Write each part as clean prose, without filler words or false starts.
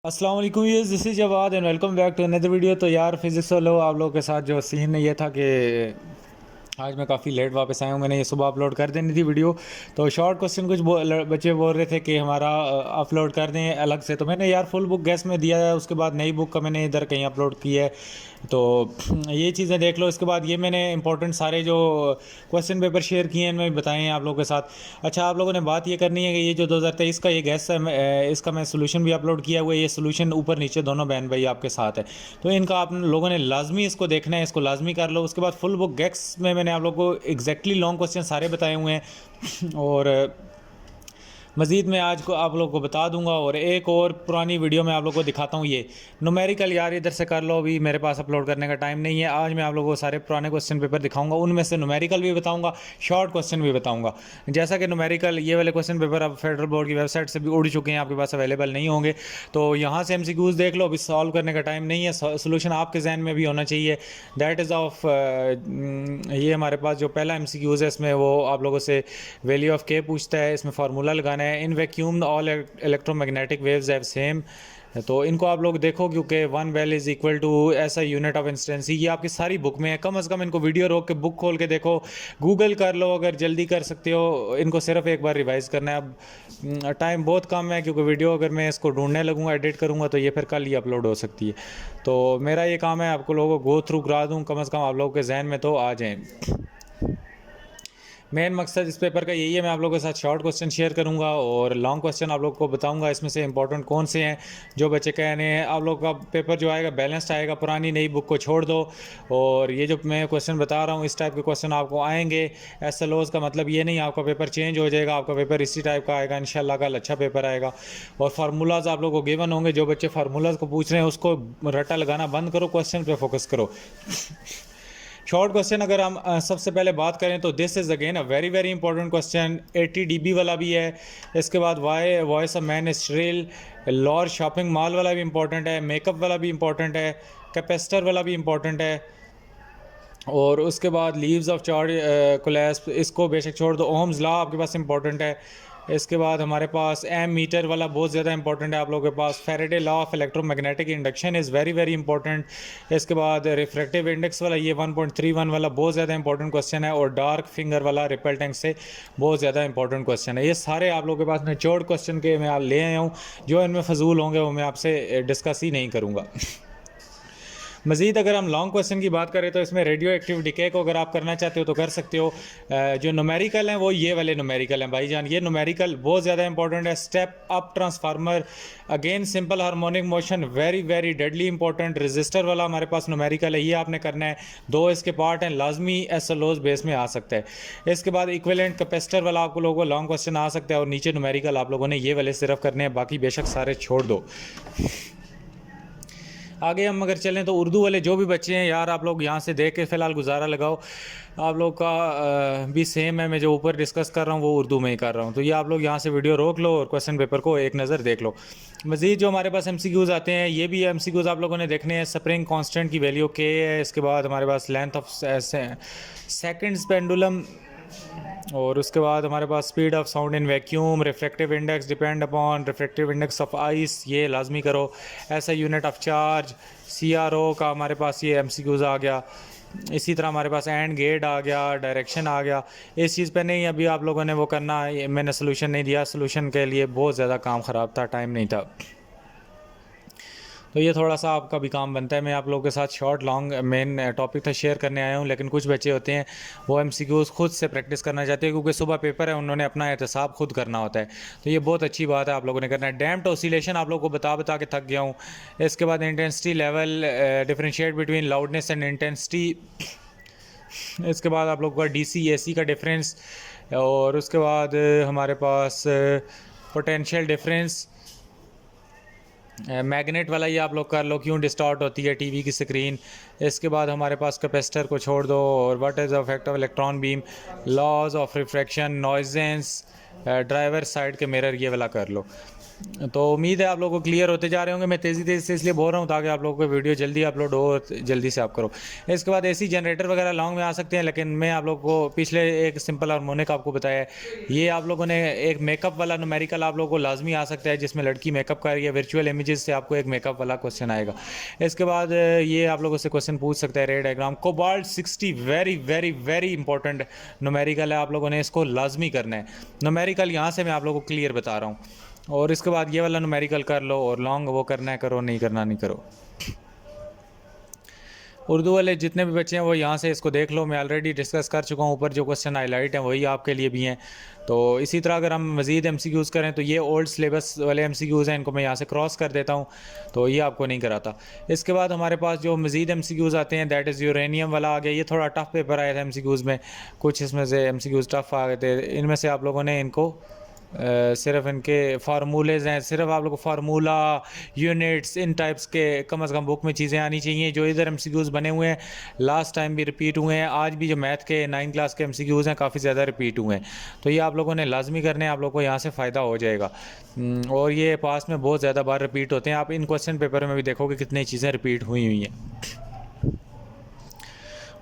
अस्सलाम वालेकुम, ये this is Jawad and welcome back to another video. तो यार फिज़िक्स वालों, आप लोगों के साथ जो सीन ये था कि आज मैं काफ़ी लेट वापस आया हूँ। मैंने ये सुबह अपलोड कर देनी थी वीडियो। तो शॉर्ट क्वेश्चन कुछ बच्चे बोल रहे थे कि हमारा अपलोड कर दें अलग से। तो मैंने यार फुल बुक गैस में दिया है, उसके बाद नई बुक का मैंने इधर कहीं अपलोड की है। तो ये चीज़ें देख लो। इसके बाद ये मैंने इंपॉर्टेंट सारे जो क्वेश्चन पेपर शेयर किए हैं मैं बताए हैं आप लोगों के साथ। अच्छा, आप लोगों ने बात ये करनी है कि ये जो 2023 का ये गैस है, इसका मैं सोल्यूशन भी अपलोड किया हुआ है। ये सोल्यूशन ऊपर नीचे दोनों बहन भाई आपके साथ है, तो इनका आप लोगों ने लाजमी इसको देखना है, इसको लाजमी कर लो। उसके बाद फुल बुक गैस में मैंने आप लोगों को एग्जैक्टली लॉन्ग क्वेश्चन सारे बताए हुए हैं और मज़ीद मैं आज को आप लोगों को बता दूंगा। और एक और पुरानी वीडियो में आप लोगों को दिखाता हूँ। ये न्यूमेरिकल यार इधर से कर लो, अभी मेरे पास अपलोड करने का टाइम नहीं है। आज मैं आप लोगों को सारे पुराने क्वेश्चन पेपर दिखाऊंगा, उनमें से न्यूमेरिकल भी बताऊंगा, शॉर्ट क्वेश्चन भी बताऊंगा। जैसा कि न्यूमेरिकल ये वाले क्वेश्चन पेपर अब फेडरल बोर्ड की वेबसाइट से भी उड़ चुके हैं, आपके पास अवेलेबल नहीं होंगे। तो यहाँ से MCQs देख लो, अभी सॉल्व करने का टाइम नहीं है, सोल्यूशन आपके जहन में भी होना चाहिए। दैट इज़ ऑफ ये हमारे पास जो पहला MCQs है, इसमें वो आप लोगों से वैल्यू ऑफ के पूछता है। इसमें फार्मूला लगाना है। In vacuum all electromagnetic waves have same. तो इनको आप लोग देखो, क्योंकि one bel is equal to SI unit of intensity, ये आपकी सारी बुक में है। कम से कम इनको वीडियो रोक के बुक खोल के देखो, गूगल कर लो अगर जल्दी कर सकते हो। इनको सिर्फ एक बार रिवाइज़ करना है। अब टाइम बहुत कम है, क्योंकि वीडियो अगर मैं इसको ढूंढने लगूंगा, एडिट करूंगा, तो ये फिर कल ही अपलोड हो सकती है। तो मेरा ये काम है आपको लोगों को गो थ्रू करा दूँ, कम से कम आप लोगों के जहन में तो आ जाएँ। मेन मकसद इस पेपर का यही है। मैं आप लोगों के साथ शॉर्ट क्वेश्चन शेयर करूंगा और लॉन्ग क्वेश्चन आप लोगों को बताऊंगा, इसमें से इंपॉर्टेंट कौन से हैं। जो बच्चे कह रहे हैं आप लोग का पेपर जो आएगा बैलेंस्ड आएगा, पुरानी नई बुक को छोड़ दो। और ये जो मैं क्वेश्चन बता रहा हूँ, इस टाइप के क्वेश्चन आपको आएंगे। SLOs का मतलब ये नहीं आपका पेपर चेंज हो जाएगा, आपका पेपर इसी टाइप का आएगा। इंशाल्लाह कल अच्छा पेपर आएगा। और फार्मूलाज आप लोगों को गिवन होंगे। जो बच्चे फार्मूलाज को पूछ रहे हैं उसको रट्टा लगाना बंद करो, क्वेश्चन पे फोकस करो। शॉर्ट क्वेश्चन अगर हम सबसे पहले बात करें तो this is again a very very important question. 80 DB वाला भी है। इसके बाद why voice of man is shrill. लॉर शॉपिंग मॉल वाला भी इंपॉर्टेंट है। मेकअप वाला भी इंपॉर्टेंट है। कैपेसिटर वाला भी इंपॉर्टेंट है। और उसके बाद लीव्स ऑफ चार्ज कोलैप्स, इसको बेशक छोड़ दो। ओम्स लॉ आपके पास इंपॉर्टेंट है। इसके बाद हमारे पास एम मीटर वाला बहुत ज़्यादा इंपॉर्टेंट है आप लोगों के पास। Faraday law of electromagnetic induction is very very important. इसके बाद रिफ्रैक्टिव इंडेक्स वाला ये 1.31 वाला बहुत ज़्यादा इंपॉर्टेंट क्वेश्चन है। और डार्क फिंगर वाला रिपेल टैंक से बहुत ज़्यादा इंपॉर्टेंट क्वेश्चन है। ये सारे आप लोगों के पास निचोड़ क्वेश्चन के मैं ले आया हूँ। जो इनमें फजूल होंगे वो मैं आपसे डिस्कस ही नहीं करूँगा। मज़ीद अगर हम लॉन्ग क्वेश्चन की बात करें तो इसमें रेडियो एक्टिव डिके को अगर आप करना चाहते हो तो कर सकते हो। जो न्यूमेरिकल हैं वो ये वाले न्यूमेरिकल हैं भाईजान। ये न्यूमेरिकल बहुत ज़्यादा इंपॉर्टेंट है। Step up transformer, again simple harmonic motion, very very deadly important. Register वाला हमारे पास न्यूमेरिकल है, ये आपने करना है। दो इसके पार्ट हैं, लाजमी SLOs बेस में आ सकता है। इसके बाद इक्विवेलेंट कैपेसिटर वाला आपको लोगों को लॉन्ग क्वेश्चन आ सकता है। और नीचे न्यूमेरिकल आप लोगों ने ये वाले सिर्फ करने हैं, बाकी बेशक सारे छोड़ दो। आगे हम अगर चलें तो उर्दू वाले जो भी बच्चे हैं यार, आप लोग यहाँ से देख के फ़िलहाल गुजारा लगाओ। आप लोग का भी सेम है, मैं जो ऊपर डिस्कस कर रहा हूँ वो उर्दू में ही कर रहा हूँ। तो ये आप लोग यहाँ से वीडियो रोक लो और क्वेश्चन पेपर को एक नज़र देख लो। मज़ीद जो हमारे पास MCQs आते हैं, ये भी MCQs आप लोगों ने देखने हैं। स्प्रिंग कांस्टेंट की वैल्यू K है। इसके बाद हमारे पास लेंथ ऑफ सेकंड्स पेंडुलम। और उसके बाद हमारे पास speed of sound in vacuum. Refractive index depend upon refractive index of ice, ये लाजमी करो। ऐसा यूनिट ऑफ चार्ज CRO का हमारे पास ये MCQs आ गया। इसी तरह हमारे पास एंड गेट आ गया, डायरेक्शन आ गया। इस चीज़ पे नहीं अभी आप लोगों ने वो करना, मैंने सोल्यूशन नहीं दिया। सोल्यूशन के लिए बहुत ज़्यादा काम ख़राब था, टाइम नहीं था। तो ये थोड़ा सा आपका भी काम बनता है। मैं आप लोगों के साथ शॉर्ट लॉन्ग मेन टॉपिक था शेयर करने आया हूँ। लेकिन कुछ बच्चे होते हैं वो MCQs खुद से प्रैक्टिस करना चाहते हैं, क्योंकि सुबह पेपर है, उन्होंने अपना एहतसाब खुद करना होता है। तो ये बहुत अच्छी बात है, आप लोगों ने करना है। डैम्प्ड ऑसिलेशन आप लोगों को बता बता के थक गया हूँ। इसके बाद intensity level, differentiate between loudness and intensity. इसके बाद आप लोगों का DC AC का डिफरेंस। और उसके बाद हमारे पास पोटेंशियल डिफरेंस। मैग्नेट वाला ये आप लोग कर लो, क्यों डिस्टॉर्ट होती है टीवी की स्क्रीन। इसके बाद हमारे पास कैपेसिटर को छोड़ दो। और what is the effect of electron beam, laws of refraction, नॉइजेंस, ड्राइवर साइड के मिरर, ये वाला कर लो। तो उम्मीद है आप लोगों को क्लियर होते जा रहे होंगे। मैं तेज़ी से इसलिए बोल रहा हूँ ताकि आप लोगों को वीडियो जल्दी अपलोड हो, जल्दी से आप करो। इसके बाद एसी जनरेटर वगैरह लॉन्ग में आ सकते हैं, लेकिन मैं आप लोगों को पिछले एक सिंपल हार्मोनिक आपको बताया है। ये आप लोगों ने एक मेकअप वाला न्यूमेरिकल आप लोगों को लाजमी आ सकता है, जिसमें लड़की मेकअप कर रही है, वर्चुअल इमेजेस से आपको एक मेकअप वाला क्वेश्चन आएगा। इसके बाद ये आप लोगों से क्वेश्चन पूछ सकता है रे diagram. Cobalt 60 very very very important numerical है, आप लोगों ने इसको लाजमी करना है। न्यूमेरिकल यहाँ से मैं आप लोगों को क्लियर बता रहा हूँ। और इसके बाद ये वाला न्यूमेरिकल कर लो, और लॉन्ग वो करना है करो, नहीं करना नहीं करो। उर्दू वाले जितने भी बच्चे हैं वो यहाँ से इसको देख लो, मैं ऑलरेडी डिस्कस कर चुका हूँ। ऊपर जो क्वेश्चन हाईलाइट हैं वही आपके लिए भी हैं। तो इसी तरह अगर हम मज़ीद MCQs करें तो ये ओल्ड सिलेबस वाले MCQs हैं, इनको मैं यहाँ से क्रॉस कर देता हूँ, तो ये आपको नहीं कराता। इसके बाद हमारे पास जो मज़ीद MCQs आते हैं, दैट इज़ यूरेनियम वाला आ गया। ये थोड़ा टफ पेपर आया था MCQs में, कुछ इसमें से MCQs टफ आ गए थे। इनमें से आप लोगों ने इनको सिर्फ इनके फार्मूलेज़ हैं, सिर्फ आप लोग को फार्मूला, यूनिट्स, इन टाइप्स के कम से कम बुक में चीज़ें आनी चाहिए। जो इधर MCQs बने हुए हैं लास्ट टाइम भी रिपीट हुए हैं, आज भी जो मैथ के 9 क्लास के MCQs हैं काफ़ी ज़्यादा रिपीट हुए हैं। तो ये आप लोगों ने लाजमी करने हैं, आप लोग को यहाँ से फ़ायदा हो जाएगा। और ये पास में बहुत ज़्यादा बार रिपीट होते हैं। आप इन क्वेश्चन पेपर में भी देखोगे कितनी चीज़ें रिपीट हुई हैं।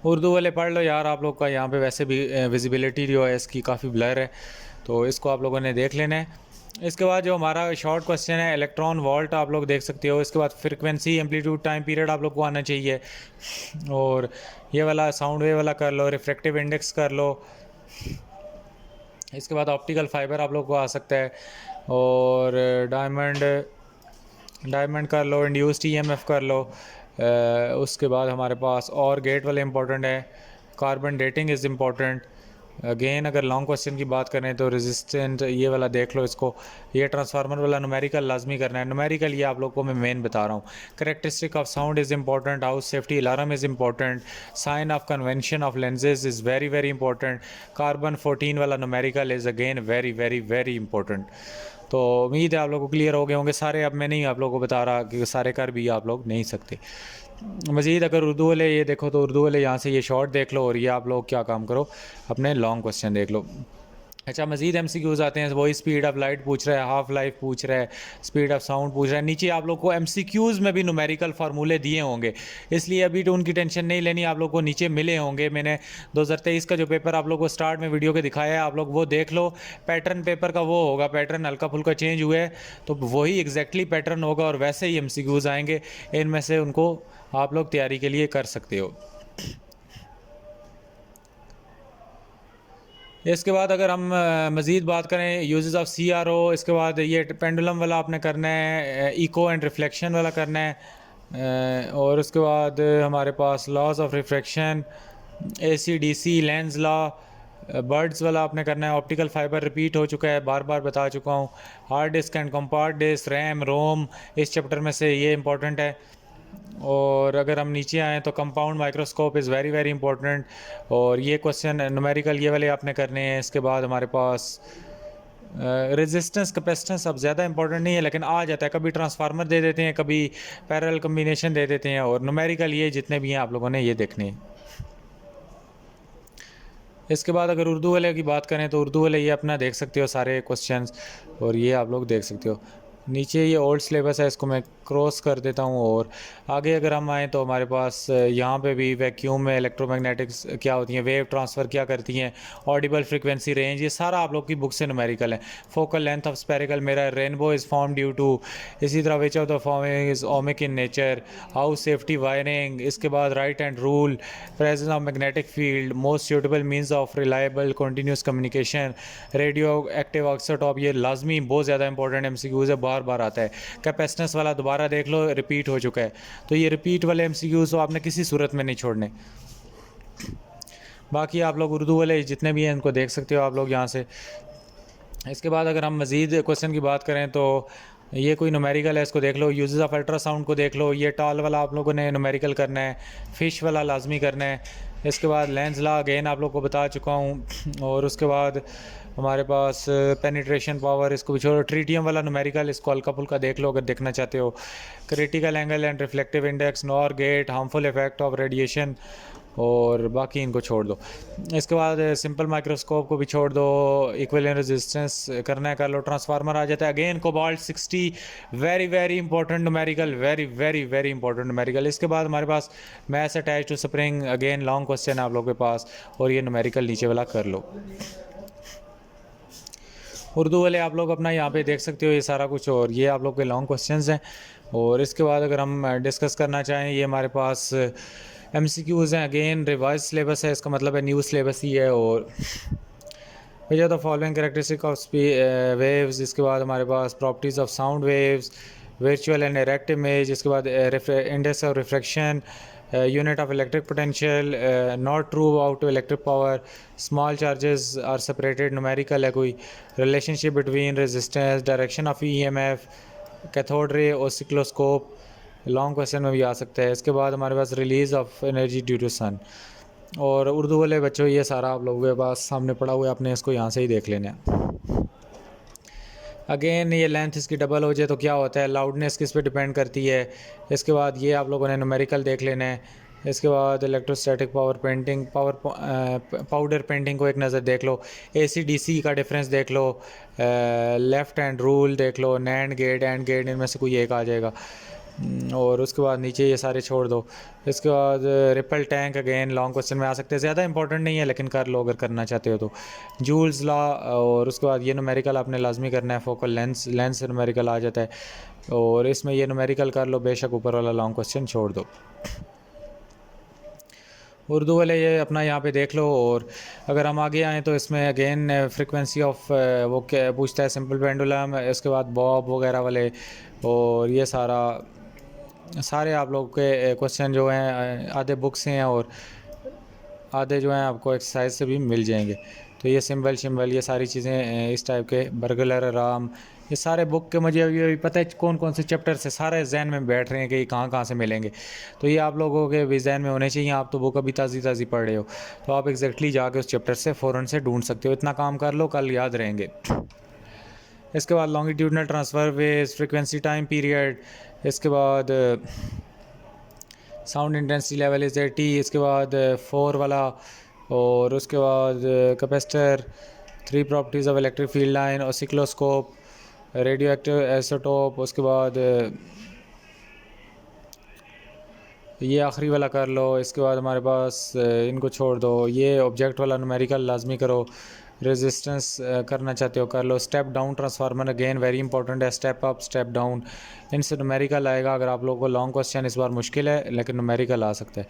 उर्दू वाले पढ़ लो यार, आप लोग का यहाँ पे वैसे भी विजिबिलिटी जो है इसकी काफ़ी ब्लर है, तो इसको आप लोगों ने देख लेना है। इसके बाद जो हमारा शॉर्ट क्वेश्चन है इलेक्ट्रॉन वोल्ट, आप लोग देख सकते हो। इसके बाद फ्रीक्वेंसी, एम्पलीट्यूड, टाइम पीरियड आप लोग को आना चाहिए। और ये वाला साउंड वेव वाला कर लो, रिफ्रैक्टिव इंडेक्स कर लो। इसके बाद ऑप्टिकल फाइबर आप लोग को आ सकता है, और डायमंड कर लो, इंड्यूस्ड EMF कर लो। उसके बाद हमारे पास और गेट वाले इंपॉर्टेंट है, carbon dating is important. Again अगर लॉन्ग क्वेश्चन की बात करें तो रेजिस्टेंट ये वाला देख लो इसको। ये ट्रांसफार्मर वाला न्यूमेरिकल लाजमी करना है। न्यूमेरिकल ये आप लोग को मैं मेन बता रहा हूँ। Characteristic of sound is important, house safety alarm is important, sign of convention of lenses is very very important. Carbon 14 वाला numerical is again very very very important. तो उम्मीद है आप लोग को क्लियर हो गए होंगे सारे। अब मैं नहीं आप लोगों को बता रहा कि सारे कर भी आप लोग नहीं सकते। मज़ीद अगर उर्दू वाले ये देखो तो उर्दू वाले यहाँ से ये शॉर्ट देख लो, और ये आप लोग क्या काम करो, अपने लॉन्ग क्वेश्चन देख लो। अच्छा, मज़ीद MCQs आते हैं, वही स्पीड ऑफ लाइट पूछ रहा है, हाफ लाइफ पूछ रहा है, स्पीड ऑफ साउंड पूछ रहा है। नीचे आप लोग को MCQs में भी न्यूमेरिकल फार्मूले दिए होंगे, इसलिए अभी तो उनकी टेंशन नहीं लेनी, आप लोग को नीचे मिले होंगे। मैंने 2023 का जो पेपर आप लोग को स्टार्ट में वीडियो के दिखाया है, आप लोग वो देख लो। पैटर्न पेपर का वो होगा, पैटर्न हल्का फुल्का चेंज हुआ है, तो वही एग्जैक्टली पैटर्न होगा और वैसे ही MCQs आएंगे। इनमें से उनको आप लोग तैयारी के लिए कर सकते हो। इसके बाद अगर हम मज़ीद बात करें यूजेस ऑफ CRO, इसके बाद ये पेंडुलम वाला आपने करना है, इको एंड रिफ्लेक्शन वाला करना है। और उसके बाद हमारे पास laws of refraction, ACDC, lens law, birds वाला आपने करना है। ऑप्टिकल फाइबर रिपीट हो चुका है, बार बार बता चुका हूँ। Hard disk and compact disk, RAM, ROM, इस चैप्टर में से ये इंपॉर्टेंट है। और अगर हम नीचे आएँ तो compound microscope is very very important, और ये क्वेश्चन न्यूमेरिकल ये वाले आपने करने हैं। इसके बाद हमारे पास रेजिस्टेंस कैपेसिटेंस अब ज़्यादा इंपॉर्टेंट नहीं है, लेकिन आ जाता है, कभी ट्रांसफार्मर दे देते हैं, कभी पैरेलल कम्बिनेशन दे देते हैं। और न्यूमेरिकल ये जितने भी हैं आप लोगों ने ये देखने हैं। इसके बाद अगर उर्दू वाले की बात करें तो उर्दू वाले ये अपना देख सकते हो सारे क्वेश्चंस, और ये आप लोग देख सकते हो। नीचे ये ओल्ड सिलेबस है, इसको मैं क्रॉस कर देता हूँ। और आगे अगर हम आएँ तो हमारे पास यहाँ पे भी वैक्यूम में इलेक्ट्रोमैग्नेटिक्स क्या होती हैं, वेव ट्रांसफ़र क्या करती हैं, ऑडिबल फ्रीक्वेंसी रेंज, ये सारा आप लोग की बुक से न्यूमेरिकल है। Focal length of spherical mirror, rainbow is form due to, इसी तरह which of the forming is ohmic in nature, house safety wiring. इसके बाद right hand rule, presence of magnetic field, most suitable means of reliable continuous communication, radioactive isotope, ये लाजमी बहुत ज़्यादा important MCQs है, बार बार आता है। कैपेसिटेंस वाला दोबारा देख लो, रिपीट हो चुका है। तो ये रिपीट वाले MCQs तो आपने किसी सूरत में नहीं छोड़ने। बाकी आप लोग उर्दू वाले जितने भी हैं इनको देख सकते हो आप लोग यहाँ से। इसके बाद अगर हम मज़ीद क्वेश्चन की बात करें तो ये कोई न्यूमेरिकल है, इसको देख लो। यूजेस ऑफ अल्ट्रासाउंड को देख लो, ये टॉल वाला आप लोगों ने न्यूमेरिकल करना है, फ़िश वाला लाजमी करना है। इसके बाद लेंस लॉ अगेन आप लोग को बता चुका हूँ। और उसके बाद हमारे पास पेनिट्रेशन पावर, इसको भी छोड़ो। ट्रीटियम वाला न्यूमेरिकल, इसको हल्का फुल्का देख लो अगर देखना चाहते हो। Critical angle and reflective index, nor gate, harmful effect of radiation, और बाकी इनको छोड़ दो। इसके बाद सिंपल माइक्रोस्कोप को भी छोड़ दो, इक्विवेलेंट रेजिस्टेंस करना है कर लो, ट्रांसफार्मर आ जाता है। Again cobalt 60, very very important numerical, very very very important numerical. इसके बाद हमारे पास maths attach to spring, again long question है आप लोगों के पास, और ये न्यूमेरिकल नीचे वाला कर लो। उर्दू वाले आप लोग अपना यहाँ पे देख सकते हो ये सारा कुछ, और ये आप लोग के लॉन्ग क्वेश्चंस हैं। और इसके बाद अगर हम डिस्कस करना चाहें, ये हमारे पास MCQs हैं। अगेन रिवाइज सिलेबस है, इसका मतलब है न्यू सिलेबस ही है। और भैया the following characteristic of waves, इसके बाद हमारे पास properties of sound waves, virtual and direct image, इसके बाद index of refraction, unit of electric potential, not true about electric power, small charges are separated, numerical है कोई, relationship between resistance, direction of EMF, cathode ray, oscilloscope, long question में भी आ सकता है। इसके बाद हमारे पास release of energy due to sun. और उर्दू वाले बच्चों ये सारा आप लोगों के पास सामने पड़ा हुआ है, आपने इसको यहाँ से ही देख लेना है। अगेन ये लेंथ इसकी डबल हो जाए तो क्या होता है, लाउडनेस किस पे डिपेंड करती है। इसके बाद ये आप लोगों ने न्यूमेरिकल देख लेना है। इसके बाद electrostatic power painting, powder painting को एक नज़र देख लो, AC/DC का डिफरेंस देख लो, लेफ़्ट हैंड रूल देख लो, नैंड गेट, एंड गेट, इनमें से कोई एक आ जाएगा। और उसके बाद नीचे ये सारे छोड़ दो। इसके बाद ripple tank, again long question में आ सकते हैं, ज़्यादा इंपॉर्टेंट नहीं है लेकिन कर लो अगर करना चाहते हो तो। जूल्स लॉ, और उसके बाद ये न्यूमेरिकल आपने लाजमी करना है, फोकल लेंस, लेंस न्यूमेरिकल आ जाता है। और इसमें ये न्यूमेरिकल कर लो, बेशक ऊपर वाला लॉन्ग क्वेश्चन छोड़ दो। उर्दू वाले ये अपना यहाँ पे देख लो। और अगर हम आगे आएँ तो इसमें अगेन फ्रिक्वेंसी ऑफ वो क्या पूछता है, सिंपल पेंडुलम, इसके बाद बॉब वगैरह वाले, और ये सारे आप लोग के क्वेश्चन जो हैं आधे बुक से हैं और आधे जो हैं आपको एक्सरसाइज से भी मिल जाएंगे। तो ये सिंबल शिम्बल ये सारी चीज़ें इस टाइप के, बर्गलर राम, ये सारे बुक के मुझे अभी पता है कौन कौन से चैप्टर से सारे जहन में बैठ रहे हैं कि कहाँ कहाँ से मिलेंगे। तो ये आप लोगों के भी जहन में होने चाहिए। आप तो बुक अभी ताज़ी ताज़ी पढ़ रहे हो तो आप एग्जैक्टली जाके उस चैप्टर से फ़ौरन से ढूंढ सकते हो। इतना काम कर लो, कल याद रहेंगे। इसके बाद longitudinal transfer waves, frequency time period, इसके बाद साउंड इंटेंसिटी लेवल इज़ 80, इसके बाद 4 वाला, और उसके बाद capacitor, 3 properties of electric field line, oscilloscope, radioactive isotope, उसके बाद ये आखिरी वाला कर लो। इसके बाद हमारे पास इनको छोड़ दो, ये ऑब्जेक्ट वाला न्यूमेरिकल लाजमी करो। रेजिस्टेंस करना चाहते हो कर लो। Step down transformer again very important है, स्टेप अप स्टेप डाउन, इनसे न्यूमेरिकल आएगा। अगर आप लोगों को लॉन्ग क्वेश्चन इस बार मुश्किल है लेकिन न्यूमेरिकल आ सकता है।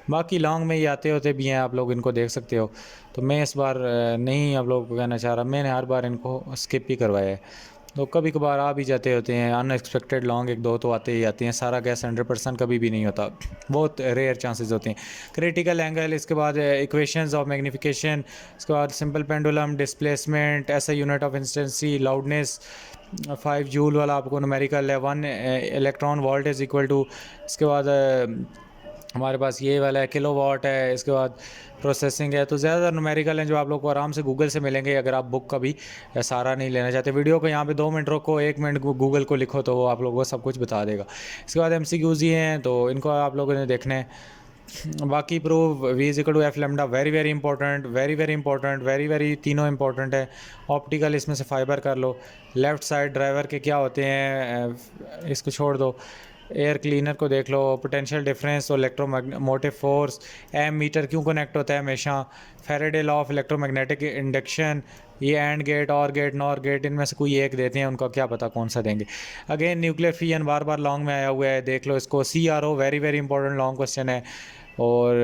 बाकी लॉन्ग में ही आते होते भी हैं, आप लोग इनको देख सकते हो। तो मैं इस बार नहीं आप लोगों को कहना चाह रहा, मैंने हर बार इनको स्किप ही करवाया है। तो कभी कभार आ भी जाते होते हैं अनएक्सपेक्टेड लॉन्ग, एक दो तो आते ही आते हैं। सारा गैस 100% कभी भी नहीं होता, बहुत रेयर चांसेस होते हैं। क्रिटिकल एंगल, इसके बाद इक्वेशंस ऑफ मैग्नीफिकेशन, इसके बाद simple pendulum, displacement, SI unit of intensity, loudness, 5 joule वाला आपको न्यूमेरिकल है, 1 electron volt is equal to, इसके बाद हमारे पास ये वाला है किलो वाट है। इसके बाद प्रोसेसिंग है। तो ज़्यादातर न्यूमेरिकल हैं जो आप लोग को आराम से गूगल से मिलेंगे अगर आप बुक का भी सारा नहीं लेना चाहते। वीडियो को यहाँ पे 2 मिनट रोको, 1 मिनट गूगल को लिखो तो वो आप लोगों को सब कुछ बता देगा। इसके बाद MCQs ही हैं तो इनको आप लोगों ने देखने हैं। बाकी prove V is equal to F lambda, very very important, very very important, very very तीनों इंपॉर्टेंट है। ऑप्टिकल इसमें से फाइबर कर लो। लेफ़्ट साइड ड्राइवर के क्या होते हैं इसको छोड़ दो। एयर क्लीनर को देख लो। पोटेंशियल डिफरेंस और इलेक्ट्रोमोटिव फोर्स, एम मीटर क्यों कनेक्ट होता है हमेशा, Faraday law of electromagnetic induction, ये एंड गेट और गेट नॉर गेट, इनमें से कोई एक देते हैं, उनका क्या पता कौन सा देंगे। अगेन न्यूक्लियर फिजन बार बार लॉन्ग में आया हुआ है, देख लो इसको। CRO very very important long question है। और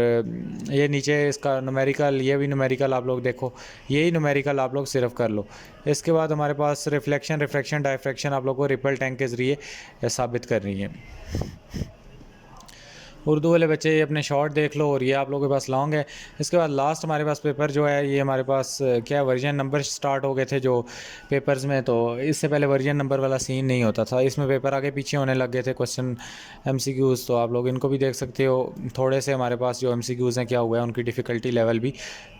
ये नीचे इसका न्यूमेरिकल, ये भी न्यूमेरिकल आप लोग देखो, यही न्यूमेरिकल आप लोग सिर्फ कर लो। इसके बाद हमारे पास रिफ्लेक्शन, रिफ्रैक्शन, डायफ्रैक्शन आप लोग को रिपल टैंक के ज़रिए साबित कर रही है। उर्दू वाले बच्चे ये अपने शॉर्ट देख लो, और ये आप लोगों के पास लॉन्ग है। इसके बाद लास्ट हमारे पास पेपर जो है, ये हमारे पास क्या वर्जन नंबर स्टार्ट हो गए थे जो पेपर्स में, तो इससे पहले वर्जन नंबर वाला सीन नहीं होता था। इसमें पेपर आगे पीछे होने लग गए थे क्वेश्चन MCQs, तो आप लोग इनको भी देख सकते हो। थोड़े से हमारे पास जो MCQs हैं क्या हुआ है, उनकी डिफ़िकल्टी लेवल भी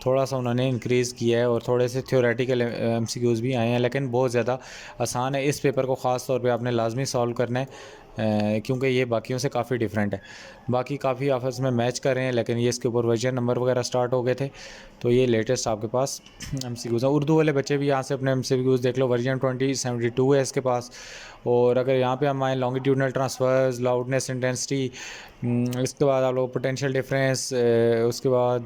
थोड़ा सा उन्होंने इंक्रीज़ किया है, और थोड़े से थ्योरेटिकल MCQs भी आए हैं, लेकिन बहुत ज़्यादा आसान है। इस पेपर को ख़ास तौर पर आपने लाजमी सॉल्व करना है। क्योंकि ये बाकियों से काफ़ी डिफरेंट है। बाकी काफ़ी आपस में मैच कर रहे हैं, लेकिन ये इसके ऊपर वर्जन नंबर वगैरह स्टार्ट हो गए थे, तो ये लेटेस्ट आपके पास MCQs हैं। उर्दू वाले बच्चे भी यहाँ से अपने MCQs देख लो, वर्जन 2072 है इसके पास। और अगर यहाँ पे हम आए, लॉन्गिट्यूडनल ट्रांसफर्स, लाउडनेस, इंटेंसिटी, इसके बाद आप लोग पोटेंशियल डिफरेंस, उसके बाद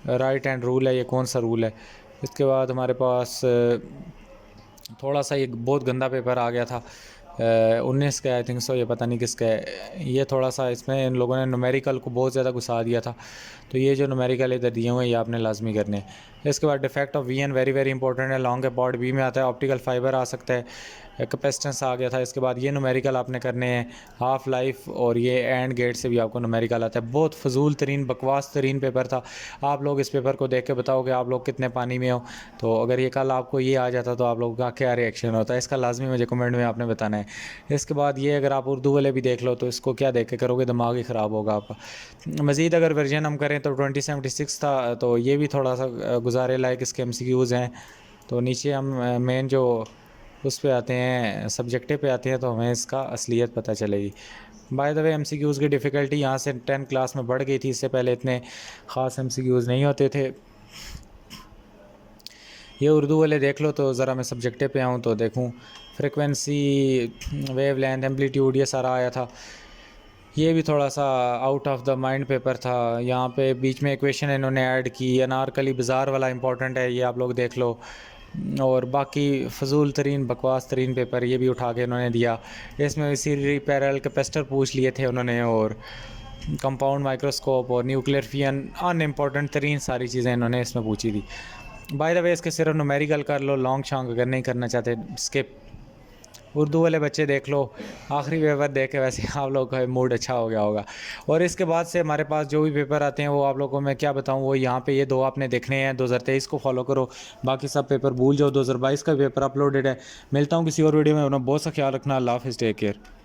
राइट हैंड रूल है, ये कौन सा रूल है। इसके बाद हमारे पास थोड़ा सा ये बहुत गंदा पेपर आ गया था 19 का, आई थिंक सो, ये पता नहीं किसका है। ये थोड़ा सा इसमें इन लोगों ने न्यूमेरिकल को बहुत ज़्यादा घुसा दिया था, तो ये जो न्यूमेरिकल इधर दिए हुए हैं ये आपने लाजमी करने हैं। इसके बाद defect of VN very very important है। लॉन्ग अपॉर्ड बी में आता है, ऑप्टिकल फाइबर आ सकता है, कैपेसिटेंस आ गया था। इसके बाद ये न्यूमेरिकल आपने करने हैं, हाफ लाइफ और ये एंड गेट से भी आपको न्यूमेरिकल आता है। बहुत फजूल तरीन बकवास तरीन पेपर था। आप लोग इस पेपर को देख के बताओगे आप लोग कितने पानी में हो। तो अगर ये कल आपको ये आ जाता तो आप लोगों का क्या रिएक्शन होता है, इसका लाजमी मुझे कमेंट में आपने बताना है। इसके बाद ये अगर आप उर्दू वाले भी देख लो तो इसको क्या देख के करोगे, दिमाग ही ख़राब होगा आपका। मज़ीद अगर वर्जन हम करें तो 2076 था, तो ये भी थोड़ा सा गुजारे लायक इसके MCQs हैं। तो नीचे हम मेन जो उस पे आते हैं, सब्जेक्टिव पे आते हैं, तो हमें इसका असलियत पता चलेगी। बाय द वे MCQs की डिफ़िकल्टी यहाँ से 10 क्लास में बढ़ गई थी, इससे पहले इतने ख़ास MCQs नहीं होते थे। ये उर्दू वाले देख लो, तो ज़रा मैं सब्जेक्टिव पे आऊँ तो देखूँ, फ्रिक्वेंसी, वेव लेंथ, एम्पलीट्यूड, ये सारा आया था। ये भी थोड़ा सा out of the mind paper था। यहाँ पे बीच में इक्वेशन इन्होंने ऐड की, अनारकली बाज़ार वाला इंपॉर्टेंट है, ये आप लोग देख लो। और बाकी फजूल तरीन बकवास तरीन पेपर ये भी उठा के इन्होंने दिया। इसमें सीरी पैरेलल कैपेसिटर पूछ लिए थे उन्होंने, और कंपाउंड माइक्रोस्कोप और न्यूक्लियर फियन, अनइम्पॉर्टेंट तरीन सारी चीज़ें इन्होंने इसमें पूछी थी। बाय द वे इसके सिर्फ न्यूमेरिकल कर लो, लॉन्ग शॉन्ग अगर नहीं करना चाहते स्किप। उर्दू वाले बच्चे देख लो, आखिरी पेपर देख के वैसे आप लोग का मूड अच्छा हो गया होगा। और इसके बाद से हमारे पास जो भी पेपर आते हैं वो आप लोगों को मैं क्या बताऊं, वो यहाँ पे ये दो आपने देखने हैं। 2023 को फॉलो करो, बाकी सब पेपर भूल जाओ। 2022 का पेपर अपलोडेड है। मिलता हूँ किसी और वीडियो में, उन्हें बहुत सा ख्याल रखना। अल्लाह हाफ़िज़, टेक केयर।